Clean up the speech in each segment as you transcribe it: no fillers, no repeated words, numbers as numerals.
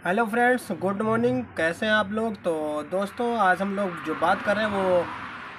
Hello friends, good morning. कैसे हैं आप लोग? तो दोस्तों, आज हम लोग जो बात कर रहे हैं वो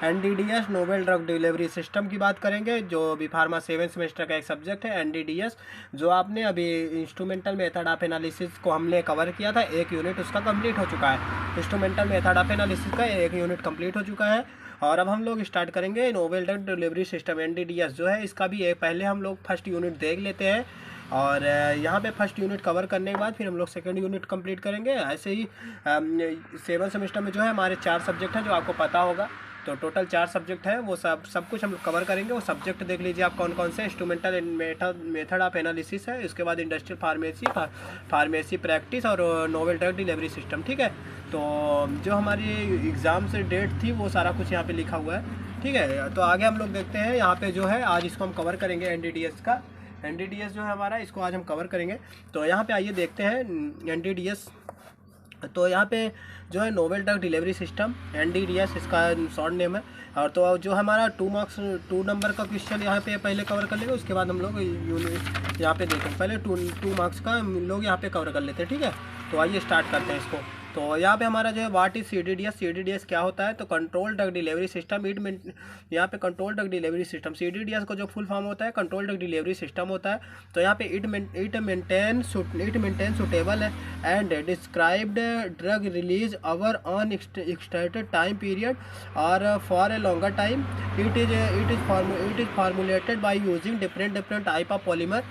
NDDS novel drug delivery system की बात करेंगे, जो बी फार्मा 7 सेमेस्टर का एक सब्जेक्ट है एनडीडीएस। जो आपने अभी इंस्ट्रूमेंटल मेथड ऑफ एनालिसिस को हमने कवर किया था, एक यूनिट उसका कंप्लीट हो चुका है। इंस्ट्रूमेंटल मेथड ऑफ एनालिसिस का एक यूनिट कंप्लीट हो चुका है और अब हम लोग स्टार्ट करेंगे novel drug delivery system NDDS जो है। इसका भी एक पहले हम लोग फर्स्ट यूनिट देख लेते हैं और यहाँ पे फर्स्ट यूनिट कवर करने के बाद फिर हम लोग सेकंड यूनिट कंप्लीट करेंगे। ऐसे ही 7 सेमेस्टर में जो है हमारे 4 सब्जेक्ट हैं, जो आपको पता होगा। तो टोटल 4 सब्जेक्ट हैं, वो सब कुछ हम लोग कवर करेंगे। वो सब्जेक्ट देख लीजिए आप कौन कौन से। इंस्ट्रूमेंटल मेथड ऑफ एनालिसिस है, इसके बाद इंडस्ट्रियल फार्मेसी प्रैक्टिस और नोवेल ड्रग डिलीवरी सिस्टम। ठीक है, तो जो हमारी एग्ज़ाम से डेट थी वो सारा कुछ यहाँ पे लिखा हुआ है। ठीक है, तो आगे हम लोग देखते हैं। यहाँ पे जो है आज इसको हम कवर करेंगे एनडीडीएस का। एनडीडीएस जो है हमारा, इसको आज हम कवर करेंगे। तो यहाँ पे आइए देखते हैं एनडीडीएस। तो यहाँ पे जो है novel drug delivery system NDDS, इसका शॉर्ट नेम है। और तो जो हमारा 2 नंबर का क्वेश्चन यहाँ पे पहले कवर कर लेंगे, उसके बाद हम लोग यहाँ पे देखें। पहले टू मार्क्स का हम लोग यहाँ पे कवर कर लेते हैं। ठीक है, तो आइए स्टार्ट करते हैं इसको। तो यहाँ पे हमारा जो है व्हाट इज सीडीडीएस क्या होता है? तो कंट्रोल ड्रग डिलीवरी सिस्टम। यहाँ पे कंट्रोल ड्रग डिलीवरी सिस्टम, सीडीडीएस का जो फुल फॉर्म होता है कंट्रोल ड्रग डिलीवरी सिस्टम होता है। तो यहाँ पे it maintain suitable and described drug release over on extended time period और for a longer time. It is formulated by using different type of polymer.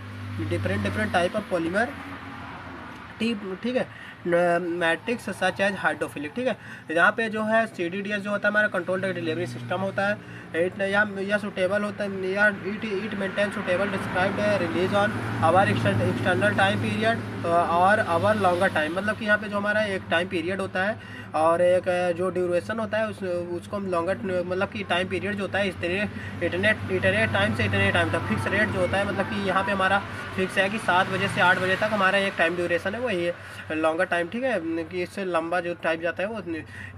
ठीक है, मैट्रिक्स सच एज हाइड्रोफिलिक। ठीक है, यहाँ पे जो है सीडीडीएस जो होता है हमारा कंट्रोल ड्रग डिलीवरी सिस्टम होता है। या सुटेबल होता है, या it maintain suitable described release on our external time period और आवर लॉन्गर टाइम। मतलब कि यहाँ पे जो हमारा एक टाइम पीरियड होता है और एक जो ड्यूरेशन होता है उसको हम लॉन्गर, मतलब कि टाइम पीरियड जो होता है इतने टाइम से इतने टाइम तक। फिक्स रेट जो होता है, मतलब कि यहाँ पे हमारा फिक्स है कि 7 बजे से 8 बजे तक हमारा एक टाइम ड्यूरेशन है, वही है लॉन्गर टाइम। ठीक है, कि इससे लंबा जो टाइम जाता है वो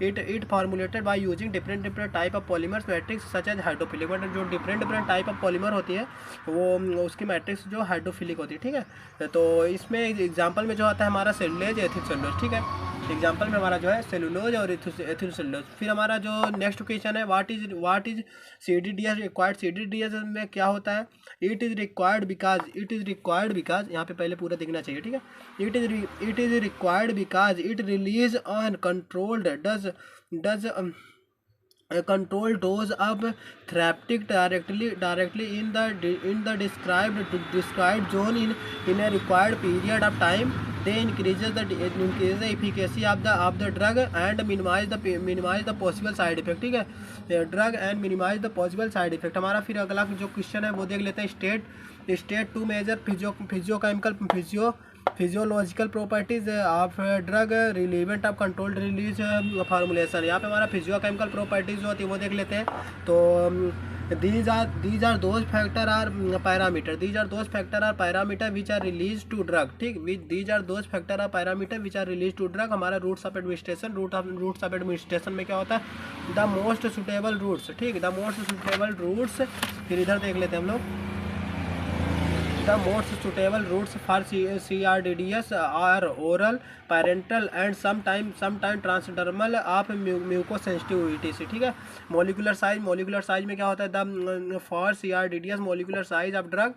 it formulated by using different type of polymers matrix such as hydrophilic. मतलब जो डिफरेंट टाइप ऑफ पॉलीमर होती है वो उसकी मैट्रिक्स जो हाइड्रोफिलिक होती है। ठीक है, तो इसमें एग्जाम्पल में जो आता है हमारा सेलुलोज एथिल सेलुलोज। ठीक है, एग्जाम्पल में हमारा जो है सेलुलोज और एथिल सेलुलोज। फिर हमारा जो नेक्स्ट क्वेश्चन है व्हाट इज सीडीडीएस रिक्वायर्ड। सीडीडीएस में क्या होता है? इट इज़ रिक्वायर्ड बिकॉज यहाँ पे पहले पूरा देखना चाहिए। ठीक है, it is required because it release on controlled does control dose of therapeutic directly in the described zone in a required period of time. They increases the efficacy of the drug and minimize the possible side effect। ठीक है, drug and minimise the possible side effect. हमारा फिर अगला जो question है वो देख लेते हैं। State two major physiological properties of drug relevant of controlled release formulation. यहाँ पे हमारा फिजियोकेमिकल प्रॉपर्टीज जो होती है वो देख लेते हैं। तो these are those factor are parameter which are released to drug। ठीक, these are those factor are parameter which are released to drug। हमारा रूट्स ऑफ एडमिनिस्ट्रेशन में क्या होता है? The most suitable routes. ठीक, द मोस्ट सुटेबल रूट्स। फिर इधर देख लेते हैं हम लोग। The most suitable routes for CRDDS are oral, parenteral and sometime transdermal of mucosensitivity से। ठीक है, मोलिकुलर साइज में क्या होता है? The for CRDDS molecular size of drug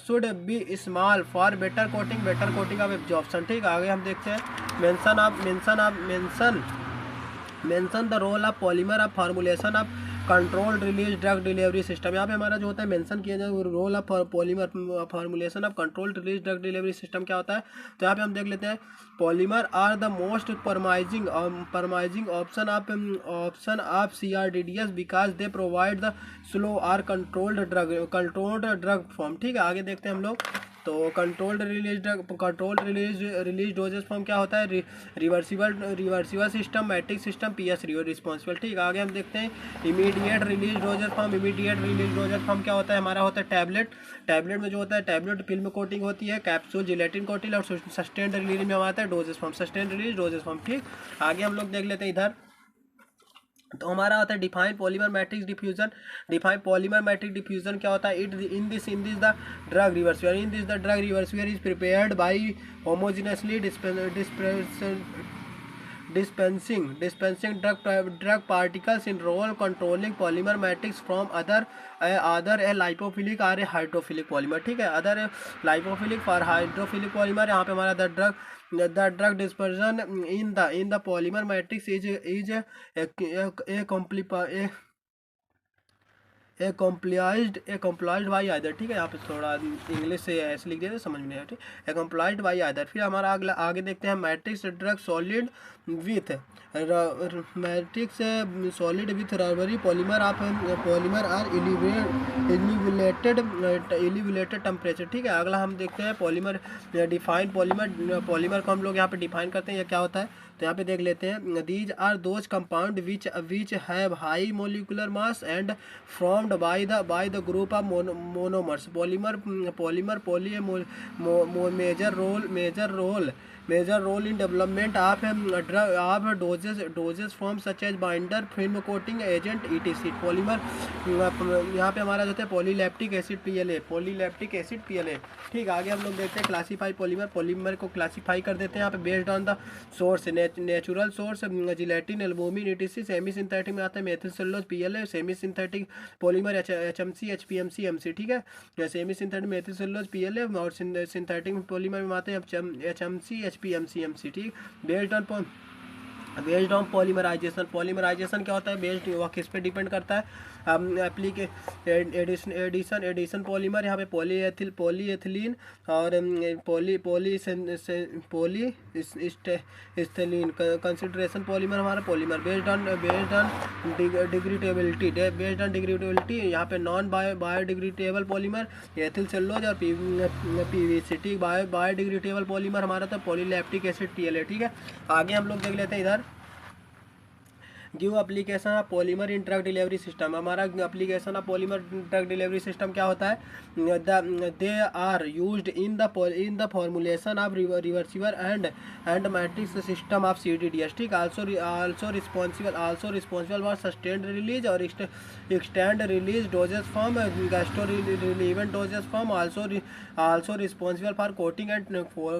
should be small for better coating of absorption. ठीक, आगे हम देखते हैं mention the role of polymer of formulation of control release drug delivery system. यहाँ पे हमारा जो होता है मेंशन किया जाए role of polymer formulation of control release drug delivery system क्या होता है। तो यहाँ पे हम देख लेते हैं। Polymer are the most promising option of CRDDS because they provide the slow or controlled drug form. ठीक है, आगे देखते हैं हम लोग। तो कंट्रोल्ड रिलीज डोजेस फॉर्म क्या होता है? Reversible system, matrix system, PS responsible. ठीक, आगे हम देखते हैं इमीडिएट रिलीज डोजेस फॉर्म क्या होता है? हमारा होता है टैबलेट में जो होता है टैबलेट फिल्म कोटिंग होती है, कैप्सूल जिलेटिन कोटिंग और सस्टेन्ड रिलीज में आता है doses form, sustained release doses form. ठीक, आगे हम लोग देख लेते हैं इधर। तो हमारा होता है define polymer matrix diffusion. Define polymer matrix diffusion क्या होता है? It in this the drug reservoir, in this the drug reservoir is prepared by homogeneously dispensing drug particles in role controlling polymer matrix from other a lipophilic or a hydrophilic polymer। ठीक है, other lipophilic for hydrophilic polymer। यहाँ पे हमारा the drug dispersion in the polymer matrix is a comprised by either. ठीक है, यहाँ पे थोड़ा इंग्लिश से ऐसे लिख दिया था, समझ में नहीं आया। ठीक, ए कम्प्लाइज्ड बाई आइदर। फिर हमारा अगला आगे देखते हैं matrix drug solid with matrix solid with rubbery polymer of polymer are elevated temperature. ठीक है, अगला हम देखते हैं पॉलीमर डिफाइन पॉलीमर को हम लोग यहाँ पे डिफाइन करते हैं, ये क्या होता है? तो यहाँ पे देख लेते हैं, these are those compound which have high molecular mass and formed by the group of monomers. Polymer major role in development of doses form such as binder, film coating agent ETC. Polymer यहाँ पे हमारा जो है पॉलीलैप्टिक acid PLA। ठीक, आगे हम लोग देखते हैं क्लासीफाई पॉलीमर को क्लासीफाई कर देते हैं यहाँ पे based on the source. Natural source gelatin, albumin etc. Semi synthetic में आता है methyl cellulose PLA। Semi synthetic polymer HMC HPMC MC। ठीक है, semi synthetic methyl cellulose PLA और सिंथेटिक पॉलीमर में आते हैं HMC HPMC MC। ठीक, बेस्ड ऑन पॉलीमराइजेशन क्या होता है? बेस्ड वह किस पे डिपेंड करता है? एडिशन पॉलीमर, यहाँ पे पॉलीएथिलीन और पॉलीइस्थीलीन कंसिडरेशन पॉलीमर हमारा पॉलीमर बेस्ड ऑन डिग्रेडेबिलिटी। यहाँ पे non biodegradable polymer ethyl cellulose और PVC। ठीक, बायोडिग्रेडेबल पॉलीमर हमारा था पॉलीलैप्टिक एसिड PLA। ठीक है, आगे हम लोग देख लेते हैं इधर give application of polymer in drug delivery system. हमारा application of polymer drug delivery system क्या होता है? They are used in the formulation of reversible and matrix system of CDDS। ठीक, also responsible for sustained release और extend release doses form, gastro relevant doses form, also responsible for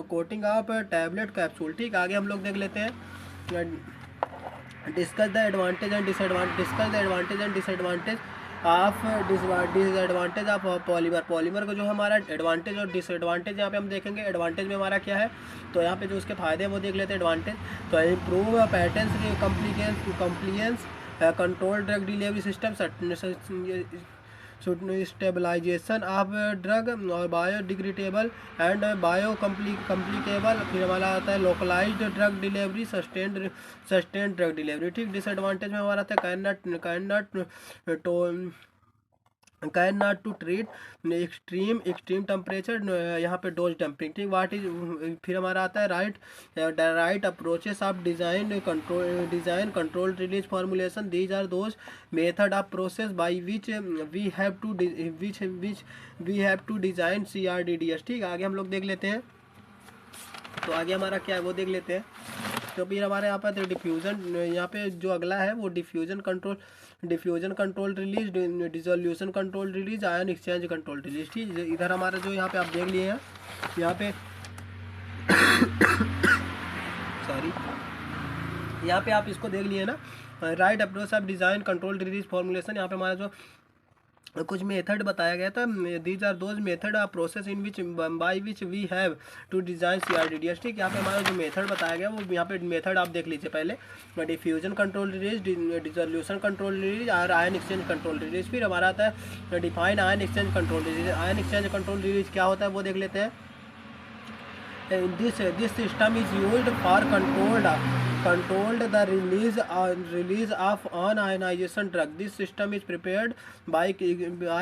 coating of tablet capsule. ठीक, आगे हम लोग देख लेते हैं discuss the advantage and disadvantage of polymer को जो हमारा एडवांटेज और डिसएडवांटेज यहाँ पे हम देखेंगे। एडवांटेज में हमारा क्या है? तो यहाँ पे जो उसके फायदे हैं वो देख लेते हैं। एडवांटेज तो improve patterns compliance control drug delivery system, stabilization of drug और बायोडिग्रेडेबल एंड बायो कम्प्लीकेबल। फिर हमारा आता है localized drug delivery, sustained drug delivery. ठीक, डिसएडवांटेज में हमारा आता है can not to treat extreme temperature, यहाँ पे डोज डंपिंग। ठीक, फिर हमारा आता है right approaches of design control release formulation. These are those method of process by which we have to design CRDDS। ठीक, आगे हम लोग देख लेते हैं। तो आगे हमारा क्या है वो देख लेते हैं। तो फिर हमारे यहाँ पर डिफ्यूज़न, यहाँ पे जो अगला है वो diffusion control release, dissolution control release, ion exchange control release. ठीक, इधर हमारा जो यहाँ पे आप देख लिए हैं, यहाँ पे सॉरी, यहाँ पे आप इसको देख लिए ना, right approach of design control release formulation. यहाँ पे हमारा जो कुछ मेथड बताया गया था, these are those method of process in which by which we have to design CRDDS। ठीक, यहाँ पे हमारा जो मेथड बताया गया वो यहाँ पे मेथड आप देख लीजिए पहले। Diffusion control release, dissolution control release और आयन एक्सचेंज कंट्रोल रिलीज। फिर हमारा आता है define ion exchange control release. Ion exchange control release क्या होता है वो देख लेते हैं। This system is used for controlled the release of unionization drug. This system is prepared by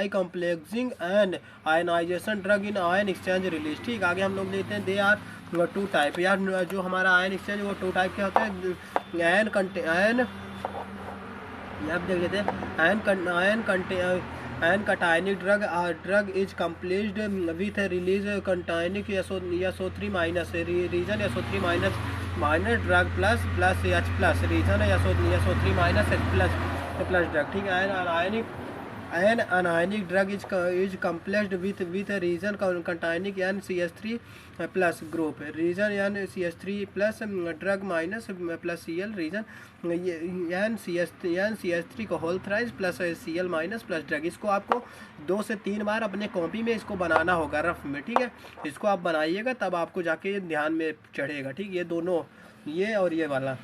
complexing an ionization drug in ion exchange release। ठीक, आगे हम लोग देखते हैं दे आर टू टाइप। यार जो हमारा आयन एक्सचेंज वो टू टाइप के होते हैं। आप देख लेते हैं ion cationic drug is complete with release cationic SO3 minus resin SO3 minus minus drug plus plus H plus, resin है SO3 minus H plus drug, ठीक है। An anionic drug is complexed with resin cationic NCH3 plus group, resin NCH3 plus drug minus plus Cl, resin NCH3 को whole thrice plus Cl minus plus drug. इसको आपको 2 से 3 बार अपने copy में इसको बनाना होगा रफ में, ठीक है। इसको आप बनाइएगा तब आपको जाके ध्यान में चढ़ेगा, ठीक। ये दोनों, ये और ये वाला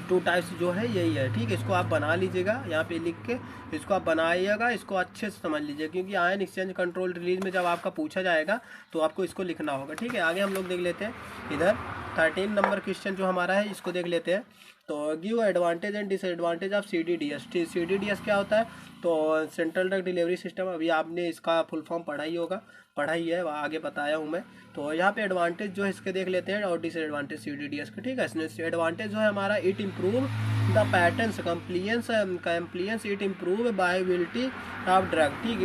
2 टाइप्स जो है यही है, ठीक है। इसको आप बना लीजिएगा यहाँ पे लिख के, इसको आप बनाइएगा, इसको अच्छे से समझ लीजिए, क्योंकि आयन एक्सचेंज कंट्रोल रिलीज में जब आपका पूछा जाएगा तो आपको इसको लिखना होगा, ठीक है। आगे हम लोग देख लेते हैं इधर 13 नंबर क्वेश्चन जो हमारा है, इसको देख लेते हैं। तो give advantage and disadvantage of CDDS। CDDS क्या होता है? तो सेंट्रल ड्रग डिलीवरी सिस्टम, अभी आपने इसका फुल फॉर्म पढ़ा ही होगा, पढ़ा ही है, आगे बताया हूँ मैं। तो यहाँ पे एडवांटेज जो है इसके देख लेते हैं और डिसएडवांटेज CDDS के, ठीक है। इसमें एडवांटेज जो है हमारा, it improve the patterns compliance, it improve bioavailability of drug, ठीक।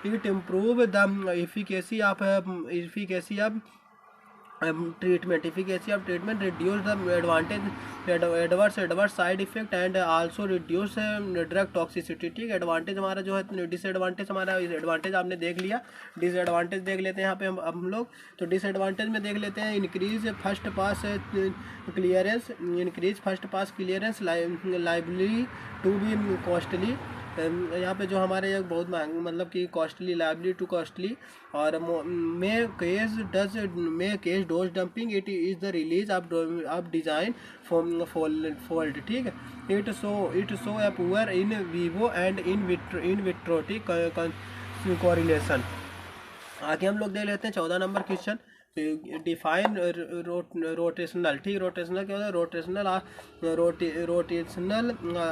It improve the efficacy of treatment, efficacy of treatment, reduce the adverse side effect and also reduce drug toxicity, ठीक। Advantage हमारा जो है, disadvantage हमारा, advantage आपने देख लिया, disadvantage देख लेते हैं यहाँ पे हम लोग। तो डिसएडवांटेज में देख लेते हैं, increase first pass clearance, liability to be costly. यहाँ पे जो हमारे एक बहुत महंगी, मतलब कि कॉस्टली, लाइबिलिटी टू कॉस्टली, और may case dose dumping, it is the release of design fold, ठीक है। It show a poor in vivo and in vitro, ठीक, कोरिलेशन। आगे हम लोग देख लेते हैं 14 नंबर क्वेश्चन। डिफाइन रोटेशनल, ठीक। रोटेशनल क्या होता है? Rotational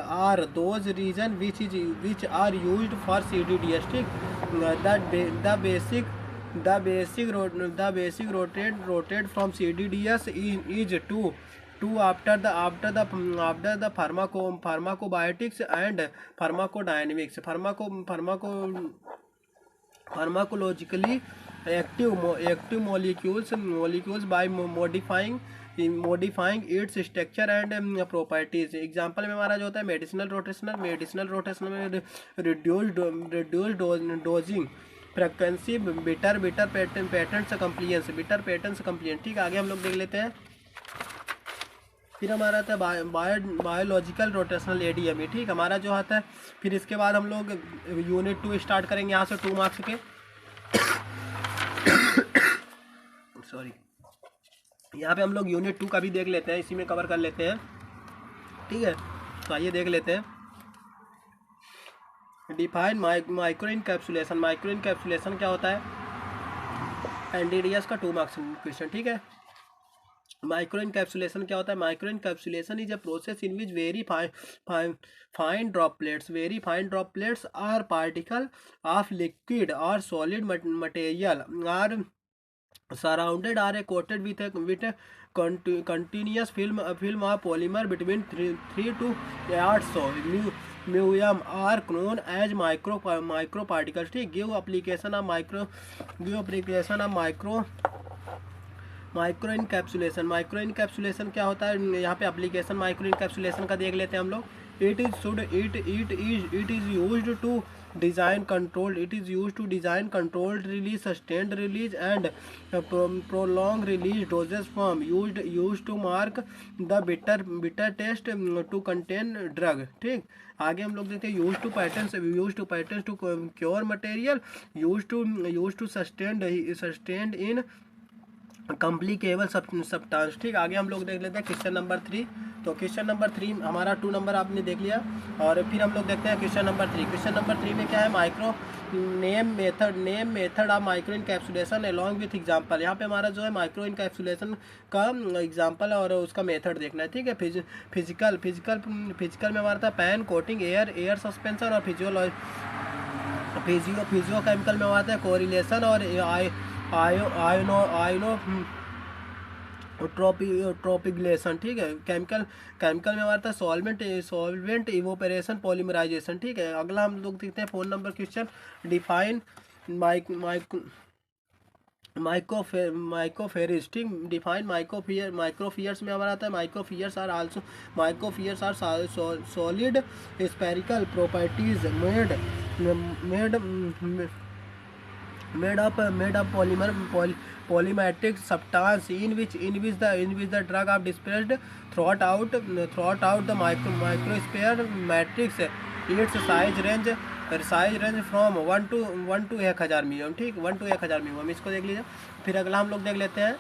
are those reason which are used for CDDS, ठीक। The basic rotate from CDDS is to after the pharmacokinetics and pharmacodynamics, pharmacologically active molecules by modifying its structure and properties। Example में हमारा जो होता है medicinal rotational में reduce dosing frequency, better patterns compliance, ठीक। आगे हम लोग देख लेते हैं। फिर हमारा आता है बायोलॉजिकल रोटेशनल ADME, ठीक, हमारा जो आता है। फिर इसके बाद हम लोग यूनिट 2 स्टार्ट करेंगे, यहाँ से 2 मार्क्स के, सॉरी। यहाँ पे हम लोग यूनिट 2 का भी देख लेते हैं, इसी में कवर कर लेते हैं, ठीक है। तो आइए देख लेते हैं। डिफाइन माइक्रो इनकैप्सुलेशन क्या होता है? NDDS का 2 मार्क्स क्वेश्चन, ठीक है। माइक्रो इनकैप्सुलेशन क्या होता है? Micro encapsulation is a process in which very fine droplets or particle of liquid और solid material are surrounded or coated with a continuous film of polymer between 3 to 800 μm are known as micro particles, ठीक। give application of micro encapsulation क्या होता है? यहाँ पे application micro encapsulation का देख लेते हैं हम लोग। It is used to design controlled release, sustained release and prolong release doses form, used to mark the bitter taste to contain drug, ठीक। आगे हम लोग देखते हैं use to patterns to cure material, use to sustained in compatible substance, ठीक। आगे हम लोग देख लेते हैं क्वेश्चन नंबर 3। तो क्वेश्चन नंबर 3 हमारा 2 नंबर आपने देख लिया, और फिर हम लोग देखते हैं क्वेश्चन नंबर 3। क्वेश्चन नंबर 3 में क्या है? Micro name method of micro encapsulation along with example. यहाँ पे हमारा जो है माइक्रो इनकैप्सुलेशन का एग्जांपल और उसका मेथड देखना है, ठीक है। फिजिकल में हमारा था पैन कोटिंग, एयर सस्पेंशन, और फिजियोकेमिकल में हमारा था कोरिलेशन और ट्रोपिगलेशन, ठीक है। केमिकल में हमारा था सॉल्वेंट इवोपरेशन, पॉलीमराइजेशन, ठीक है। अगला हम लोग देखते हैं 4 number question. Define microspheric define microspheres में हमारा आता है microspheres are also microspheres are solid spherical properties made made up polymetric substance in which the drug are dispersed throughout the microsphere matrix. Its size range from 1 to 1000 millimetre, ठीक, 1 to 1000 millimetre. इसको देख लीजिए। फिर अगला हम लोग देख लेते हैं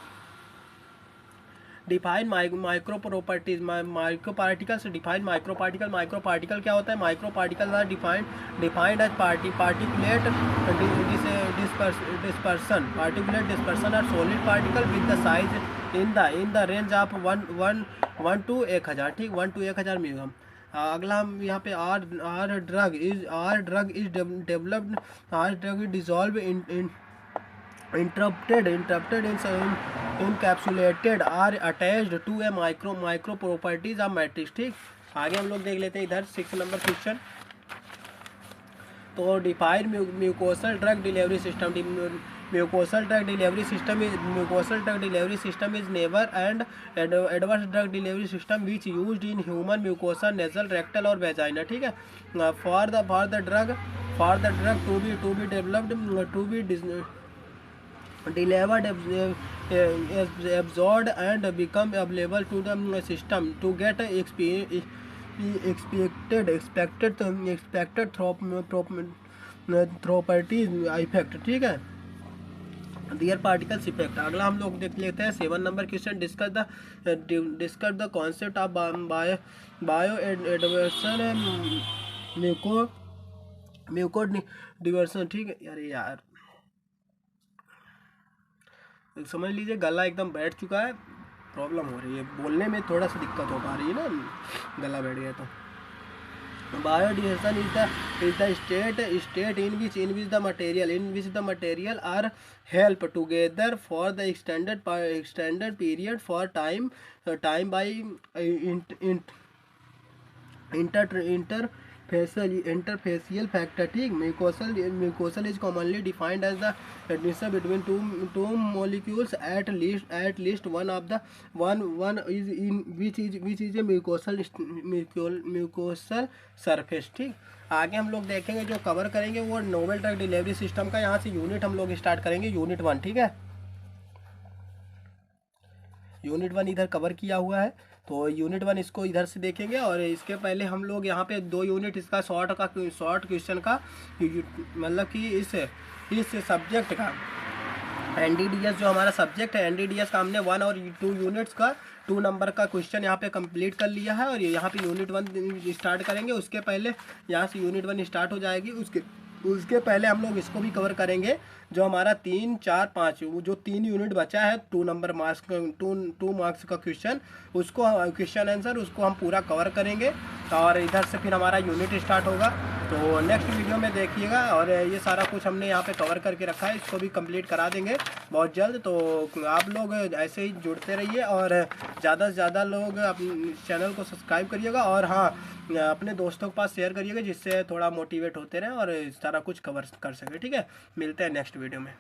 define micro properties micro particles. Define micro particle. Micro particle क्या होता है? Micro particle are defined as particulate dispersion or solid particle with the size in the range of 1 to 1000, ठीक, 1 to 1000 मिलीग्राम। अगला हम यहाँ पे are drug is developed, are drug is dissolve interrupted encapsulated are attached to a micro properties of matrix, ठीक। आगे हम लोग देख लेते हैं इधर 6 नंबर क्वेश्चन। तो define mucosal drug delivery system. Mucosal drug delivery system is never and advance drug delivery system which used in human mucosa nasal rectal और वेजाइना, ठीक है। For the drug to be developed to be delivered absorbed and become available to the system to get expected properties effect, ठीक है, दियर particles effect. अगला हम लोग देख लेते हैं 7 number question. Discuss the concept of bio adhesion muco adhesion, ठीक है। यार समझ लीजिए, गला एकदम बैठ चुका है, प्रॉब्लम हो रही है, बोलने में थोड़ा सा दिक्कत हो पा रही है ना, गला बैठ गया तो। Bioadhesion is the state in which the material are held together for the extended period for time by interfacial factor, ठीक। Mucosal is commonly defined as the distance between two molecules at least one is in which is a mucosal surface, ठीक। आगे हम लोग देखेंगे, जो cover करेंगे वो novel drug delivery system का। यहाँ से यूनिट हम लोग स्टार्ट करेंगे, यूनिट 1, ठीक है। यूनिट 1 इधर कवर किया हुआ है, तो यूनिट 1 इसको इधर से देखेंगे। और इसके पहले हम लोग यहाँ पे 2 यूनिट इसका शॉर्ट क्वेश्चन का, मतलब कि इस सब्जेक्ट का एनडीडीएस जो हमारा सब्जेक्ट है, एनडीडीएस का हमने 1 और 2 यूनिट्स का 2 नंबर का क्वेश्चन यहाँ पे कंप्लीट कर लिया है। और यहाँ पे यूनिट 1 स्टार्ट करेंगे। उसके पहले यहाँ से यूनिट 1 स्टार्ट हो जाएगी। उसके पहले हम लोग इसको भी कवर करेंगे, जो हमारा 3, 4, 5 जो 3 यूनिट बचा है 2 मार्क्स का क्वेश्चन, उसको क्वेश्चन आंसर उसको हम पूरा कवर करेंगे। और इधर से फिर हमारा यूनिट स्टार्ट होगा। तो नेक्स्ट वीडियो में देखिएगा। और ये सारा कुछ हमने यहाँ पे कवर करके रखा है, इसको भी कंप्लीट करा देंगे बहुत जल्द। तो आप लोग ऐसे ही जुड़ते रहिए और ज़्यादा से ज़्यादा लोग अपने चैनल को सब्सक्राइब करिएगा। और हाँ, अपने दोस्तों के पास शेयर करिएगा, जिससे थोड़ा मोटिवेट होते रहें और सारा कुछ कवर कर सके, ठीक है। मिलते हैं नेक्स्ट वीडियो में।